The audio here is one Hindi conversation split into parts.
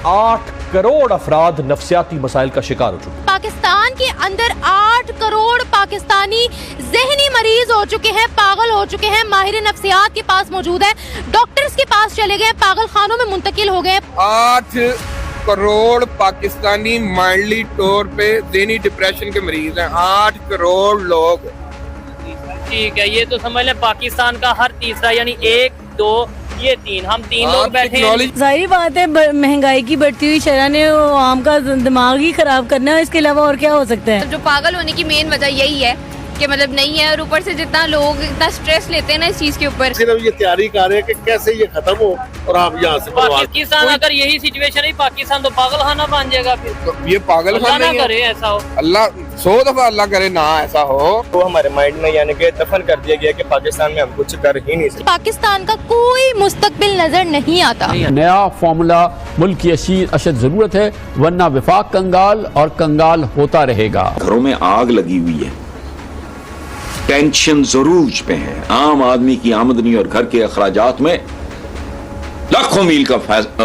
8 करोड़ अफराद नफ्सियाती मसाइल का शिकार हो चुके हैं। पाकिस्तान के अंदर 8 करोड़ पाकिस्तानी ज़हनी मरीज हो चुके हैं, पागल हो चुके हैं। माहिर नफ्सियात के पास मौजूद है, डॉक्टर्स के पास चले गए, पागल खानों में मुंतकिल हो गए। 8 करोड़ पाकिस्तानी माइल्डली तौर पे ज़हनी डिप्रेशन के मरीज हैं। 8 करोड़ लोग। ठीक है, ये तो समझ लें पाकिस्तान का हर तीसरा, यानी 1, 2, ये 3, हम 3 लोग बैठे हैं। जाहिर बात है, महंगाई की बढ़ती हुई शरह ने आम का दिमाग ही खराब करना है, इसके अलावा और क्या हो सकता है। जो पागल होने की मेन वजह यही है कि मतलब नहीं है, और ऊपर से जितना लोग इतना स्ट्रेस लेते हैं ना इस चीज के ऊपर। सिर्फ ये तैयारी कर रहे हैं कि कैसे ये खत्म हो और आप यहाँ से पाकिस्तान अगर यही सिचुएशन है, पाकिस्तान तो पागल खाना बन जाएगा। फिर तो ये पागल खाना करे ऐसा हो, अल्लाह 100 दफा अल्लाह करे ना ऐसा हो। तो हमारे माइंड में यानी कि दफन कर दिया गया कि पाकिस्तान में हम कुछ कर ही नहीं सकते। पाकिस्तान का कोई मुस्तकबिल नजर नहीं आता। नया फार्मूला मुल्क की अशद जरूरत है, वरना विफाक कंगाल और कंगाल होता रहेगा। घरों में आग लगी हुई है, टेंशन जरूर पे है। आम आदमी की आमदनी और घर के अखराजात में लाखों मील का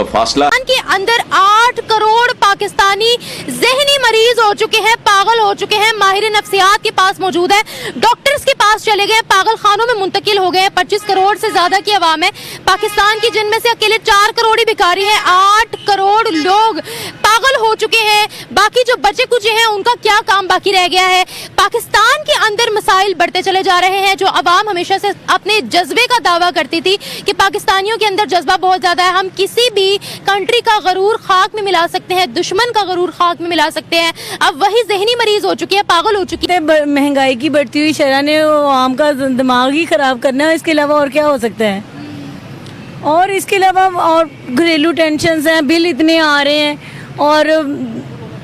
फासला। के अंदर 8 करोड़ पाकिस्तानी ज़हनी मरीज हो चुके हैं, पागल हो चुके हैं। माहिर नफ्सियात के पास मौजूद है, डॉक्टर्स के पास चले गए, पागल खानों में मुंतकिल हो गए। 25 करोड़ से ज्यादा की आवाम है पाकिस्तान की, जिनमें से अकेले 4 करोड़ ही भिखारी है। 8 करोड़ लोग पागल हो चुके हैं। बाकी जो बचे कुछ हैं उनका क्या काम बाकी रह गया है। पाकिस्तान के अंदर मसाइल बढ़ते चले जा रहे हैं। जो आवाम हमेशा से अपने जज्बे का दावा करती थी कि पाकिस्तानियों के अंदर जज्बा बहुत ज्यादा है, हम किसी भी कंट्री का गरूर खाक में मिला सकते हैं, दुश्मन का गरूर खाक में मिला सकते हैं, अब वही ज़हनी मरीज हो चुकी है, पागल हो चुकी है। महंगाई की बढ़ती हुई शरह ने आम का दिमाग ही खराब करना है, इसके अलावा और क्या हो सकता है। और इसके अलावा और घरेलू टेंशन हैं, बिल इतने आ रहे हैं, और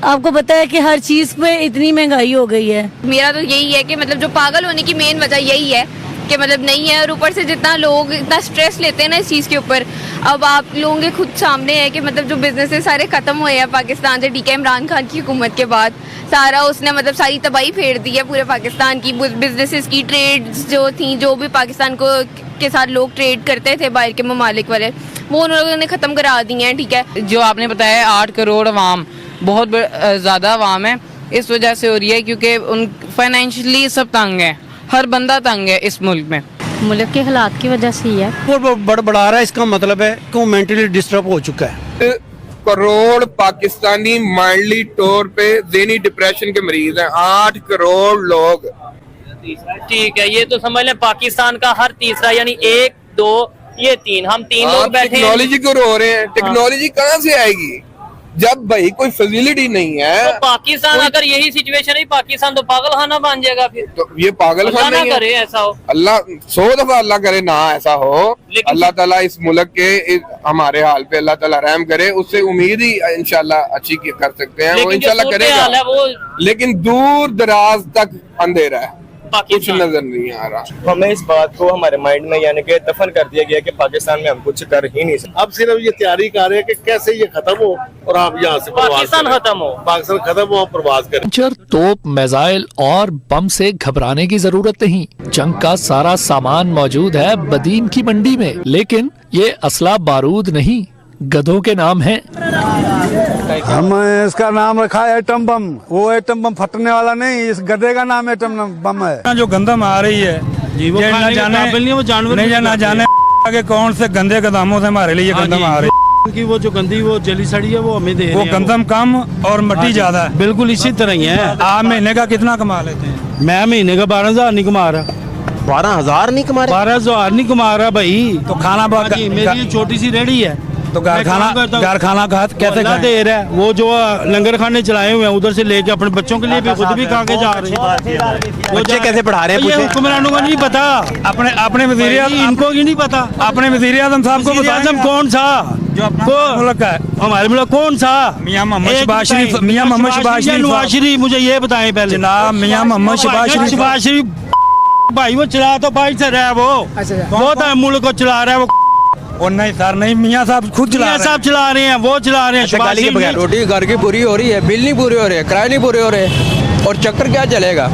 आपको पता है कि हर चीज़ पे इतनी महंगाई हो गई है। मेरा तो यही है कि मतलब जो पागल होने की मेन वजह यही है कि मतलब नहीं है, और ऊपर से जितना लोग इतना स्ट्रेस लेते हैं ना इस चीज़ के ऊपर। अब आप लोगों के खुद सामने है कि मतलब जो बिजनेसेस सारे खत्म हुए हैं पाकिस्तान से, डीके इमरान खान की हुकूमत के बाद। सारा उसने मतलब सारी तबाही फेर दी है पूरे पाकिस्तान की, बिजनेसेस की, ट्रेड्स जो थी, जो भी पाकिस्तान को के साथ लोग ट्रेड करते थे बाहर के ममालिक वाले, वो उन लोगों ने ख़त्म करा दी हैं। ठीक है, जो आपने बताया 8 करोड़ अवाम बहुत ज़्यादा अवाम है, इस वजह से हो रही है क्योंकि उन फाइनेंशियली सब तंग है, हर बंदा तंग है इस मुल्क में। मुल्क के हालात की वजह से ही है, वो बढ़ा रहा है। इसका मतलब है कि वो मेंटली डिस्टर्ब हो चुका है। करोड़ पाकिस्तानी माइल्डली तौर पे ज़हनी डिप्रेशन के मरीज हैं। 8 करोड़ लोग। ठीक है, ये तो समझ लें पाकिस्तान का हर तीसरा, यानी 1, 2, ये 3, हम 3 लोग बैठे हैं। टेक्नोलॉजी को रो रहे हैं, टेक्नोलॉजी कहाँ से आएगी जब भाई कोई फैसिलिटी नहीं है। तो पाकिस्तान अगर यही सिचुएशन है, पाकिस्तान तो पागल खाना बन जाएगा। फिर तो ये पागल खाना ना करे ऐसा हो, अल्लाह 100 दफा अल्लाह करे ना ऐसा हो। अल्लाह ताला इस मुल्क के हमारे हाल पे अल्लाह ताला रहम करे, उससे उम्मीद ही इंशाल्लाह अच्छी कर सकते हैं, वो इंशाल्लाह करेगा। लेकिन दूर दराज तक अंधेरा है, कुछ नजर नहीं आ रहा। हमें इस बात को हमारे माइंड में यानी कि दफन कर दिया गया कि पाकिस्तान में हम कुछ कर ही नहीं सकते। अब सिर्फ ये तैयारी कर रहे हैं कि कैसे ये खत्म हो और आप यहाँ से पाकिस्तान खत्म हो, पाकिस्तान खत्म हो, प्रवास करें। तोप, मिसाइल और बम से घबराने की जरूरत नहीं। जंग का सारा सामान मौजूद है बदीन की मंडी में, लेकिन ये असला बारूद नहीं, गधों के नाम है। हम इसका नाम रखा है एटम बम। वो एटम बम फटने वाला नहीं, इस गधे का नाम एटम बम है। जो गंदम आ रही है जी, वो ना जाने कि कौन से गंदे गदामों से हमारे लिए गंदम आ रही है। कि वो जो गंदी वो जली सड़ी है वो हमें दे वो गंदम कम और मट्टी ज्यादा है। बिल्कुल इसी तरह ही है। आप महीने का कितना कमा लेते हैं? मैं महीने का 12,000 नहीं कमा रहा। 12,000 नहीं कमा रहा? 12,000 नहीं कमा रहा भाई। तो खाना मेरी छोटी सी रेडी है, तो घर खाना कैसे दे रहा है? वो जो लंगर खाने चलाए हुए हैं उधर से लेके अपने बच्चों के लिए भी खुद भी खा के जा रहे हैं। बच्चे कैसे पढ़ा रहे हैं? हुक्मरानों को नहीं पता, अपने वज़ीर आज़म इनको ही नहीं पता। अपने वज़ीर आज़म साहब को आज़म कौन सा जो मुल्क है हमारे मुल्क कौन सा? मियां मोहम्मद शहबाज शरीफ। मियां मोहम्मद शहबाज शरीफ, मुझे ये बताएं पहले जनाब। मियां मोहम्मद शहबाज शरीफ भाई वो चला तो भाई से रहा है, वो तो मुल्क को चला रहा है। वो और नहीं सर, नहीं, मियां साहब खुद चला रहे हैं, वो चला रहे हैं। रोटी घर की पूरी हो रही है, बिल नहीं पूरे हो रहे, किराए नहीं पूरे हो रहे, और चक्कर क्या चलेगा?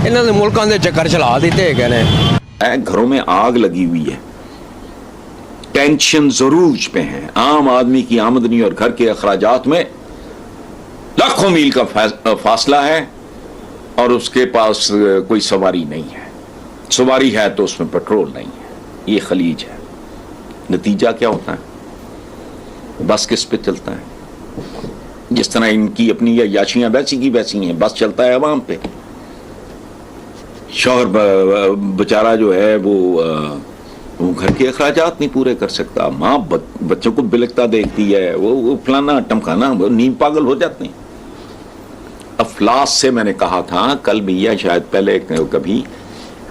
इन्होंने मुल्कों के चक्कर चला देते हैं। कहने घरों में आग लगी हुई है, टेंशन जरूर पे है। आम आदमी की आमदनी और घर के अखराजात में लाखों मील का फासला है और उसके पास कोई सवारी नहीं है। सवारी है तो उसमें पेट्रोल नहीं है। ये खलीज है। नतीजा क्या होता है? बस किस पे चलता है? जिस तरह इनकी अपनी याशियां वैसी की वैसी हैं। बस चलता है अवाम पे। शौहर बेचारा जो है वो घर के अखराजात नहीं पूरे कर सकता। माँ बच्चों को बिलकता देखती है, वो फलाना टमकाना, वो नींद पागल हो जाते हैं। अफलास से मैंने कहा था कल भी या शायद पहले कभी,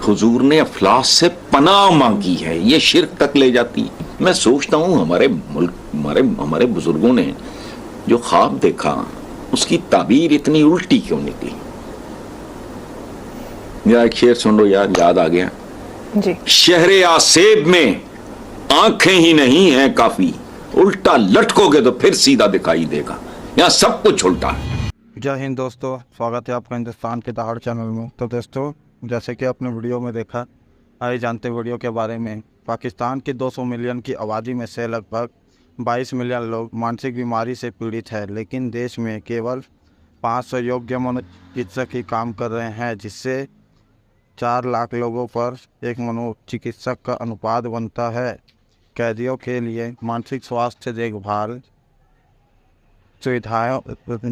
हुजूर ने अफलास से पनाह मांगी है। ये शिर्क तक ले जाती है। मैं सोचता हूँ हमारे मुल्क हमारे बुजुर्गों ने जो ख्वाब देखा उसकी ताबीर इतनी उल्टी क्यों निकली? मेरा एक शेर सुन लो यार, याद आ गया जी। शहरे आसेब में आंखें ही नहीं हैं काफी, उल्टा लटकोगे तो फिर सीधा दिखाई देगा। यहाँ सब कुछ उल्टा है। जय हिंद दोस्तों, स्वागत है आपका हिंदुस्तान के दहाड़ चैनल में। तो दोस्तों, जैसे कि आपने वीडियो में देखा, आइए जानते वीडियो के बारे में। पाकिस्तान की 200 मिलियन की आबादी में से लगभग 22 मिलियन लोग मानसिक बीमारी से पीड़ित है, लेकिन देश में केवल 500 योग्य मनोचिकित्सक ही काम कर रहे हैं, जिससे 4 लाख लोगों पर एक मनोचिकित्सक का अनुपात बनता है। कैदियों के लिए मानसिक स्वास्थ्य देखभाल सुविधाएं,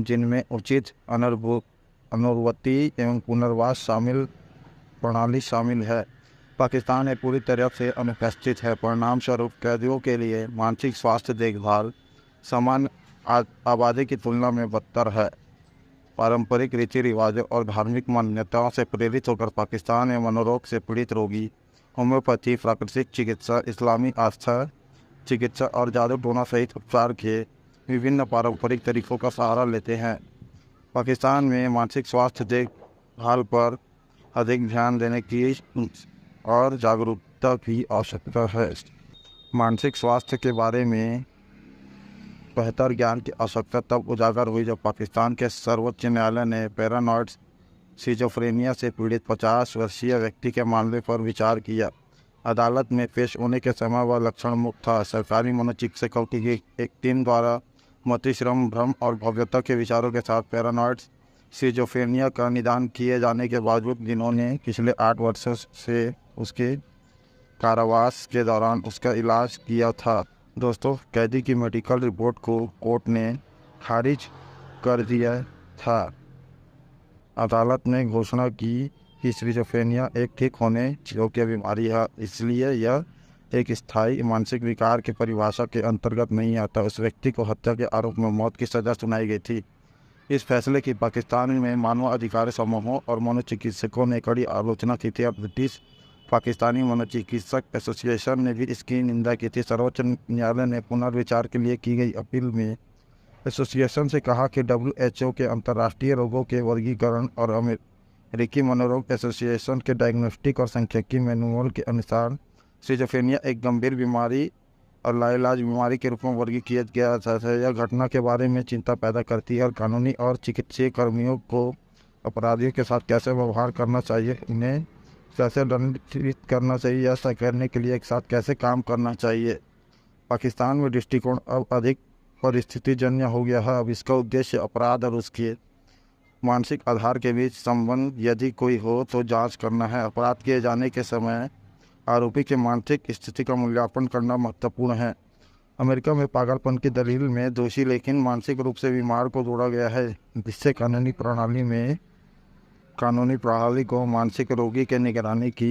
जिनमें उचित अनुवर्ती एवं पुनर्वास प्रणाली शामिल है, पाकिस्तान में पूरी तरह से अनुपस्थित है। परिणाम स्वरूप कैदियों के लिए मानसिक स्वास्थ्य देखभाल सामान्य आबादी की तुलना में बदतर है। पारंपरिक रीति रिवाजों और धार्मिक मान्यताओं से प्रेरित होकर पाकिस्तान में मनोरोग से पीड़ित रोगी होम्योपैथी, प्राकृतिक चिकित्सा, इस्लामी आस्था चिकित्सा और जादू टोना सहित उपचार के विभिन्न पारंपरिक तरीकों का सहारा लेते हैं। पाकिस्तान में मानसिक स्वास्थ्य देखभाल पर अधिक ध्यान देने की और जागरूकता की आवश्यकता है। मानसिक स्वास्थ्य के बारे में बेहतर ज्ञान की आवश्यकता तब उजागर हुई जब पाकिस्तान के सर्वोच्च न्यायालय ने पैरानॉइड सिजोफ्रेनिया से पीड़ित 50 वर्षीय व्यक्ति के मामले पर विचार किया। अदालत में पेश होने के समय वह लक्षण मुक्त था। सरकारी मनोचिकित्सकों की एक टीम द्वारा मतिश्रम, भ्रम और भव्यता के विचारों के साथ पैरानॉइड सिजोफ्रेनिया का निदान किए जाने के बावजूद जिन्होंने पिछले 8 वर्षों से उसके कारावास के दौरान उसका इलाज किया था। दोस्तों, कैदी की मेडिकल रिपोर्ट को कोर्ट ने खारिज कर दिया था। अदालत ने घोषणा की कि सिजोफ्रेनिया एक ठीक होने योग्य बीमारी है, इसलिए यह एक स्थायी मानसिक विकार की परिभाषा के अंतर्गत नहीं आता। उस व्यक्ति को हत्या के आरोप में मौत की सज़ा सुनाई गई थी। इस फैसले की पाकिस्तान में मानवाधिकार समूहों और मनोचिकित्सकों ने कड़ी आलोचना की थी और ब्रिटिश पाकिस्तानी मनोचिकित्सक एसोसिएशन ने भी इसकी निंदा की थी। सर्वोच्च न्यायालय ने पुनर्विचार के लिए की गई अपील में एसोसिएशन से कहा कि WHO के अंतर्राष्ट्रीय रोगों के वर्गीकरण और अमेरिकी मनोरोग एसोसिएशन के डायग्नोस्टिक और सांख्यिकी मैनुअल के अनुसार सिजोफ्रेनिया एक गंभीर बीमारी और लाइलाज बीमारी के रूप में वर्गीकृत किया जाता है। यह घटना के बारे में चिंता पैदा करती है और कानूनी और चिकित्सीय कर्मियों को अपराधियों के साथ कैसे व्यवहार करना चाहिए, उन्हें कैसे दंडित करना चाहिए या ऐसा करने के लिए एक साथ कैसे काम करना चाहिए। पाकिस्तान में दृष्टिकोण अब अधिक परिस्थितिजन्य हो गया है। अब इसका उद्देश्य अपराध और उसके मानसिक आधार के बीच संबंध यदि कोई हो तो जांच करना है। अपराध किए जाने के समय आरोपी के मानसिक स्थिति का मूल्यांकन करना महत्वपूर्ण है। अमेरिका में पागलपन की दलील में दोषी लेकिन मानसिक रूप से बीमार को जोड़ा गया है, जिससे कानूनी प्रणाली को मानसिक रोगी के निगरानी की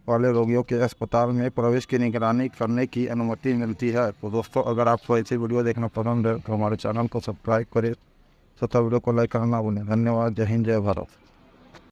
वाले रोगियों के अस्पताल में प्रवेश की निगरानी करने की अनुमति मिलती है। तो दोस्तों, अगर आपको ऐसी वीडियो देखना पसंद है तो हमारे चैनल को सब्सक्राइब करें तथा वीडियो को लाइक करना भूलें। धन्यवाद। जय हिंद, जय भारत।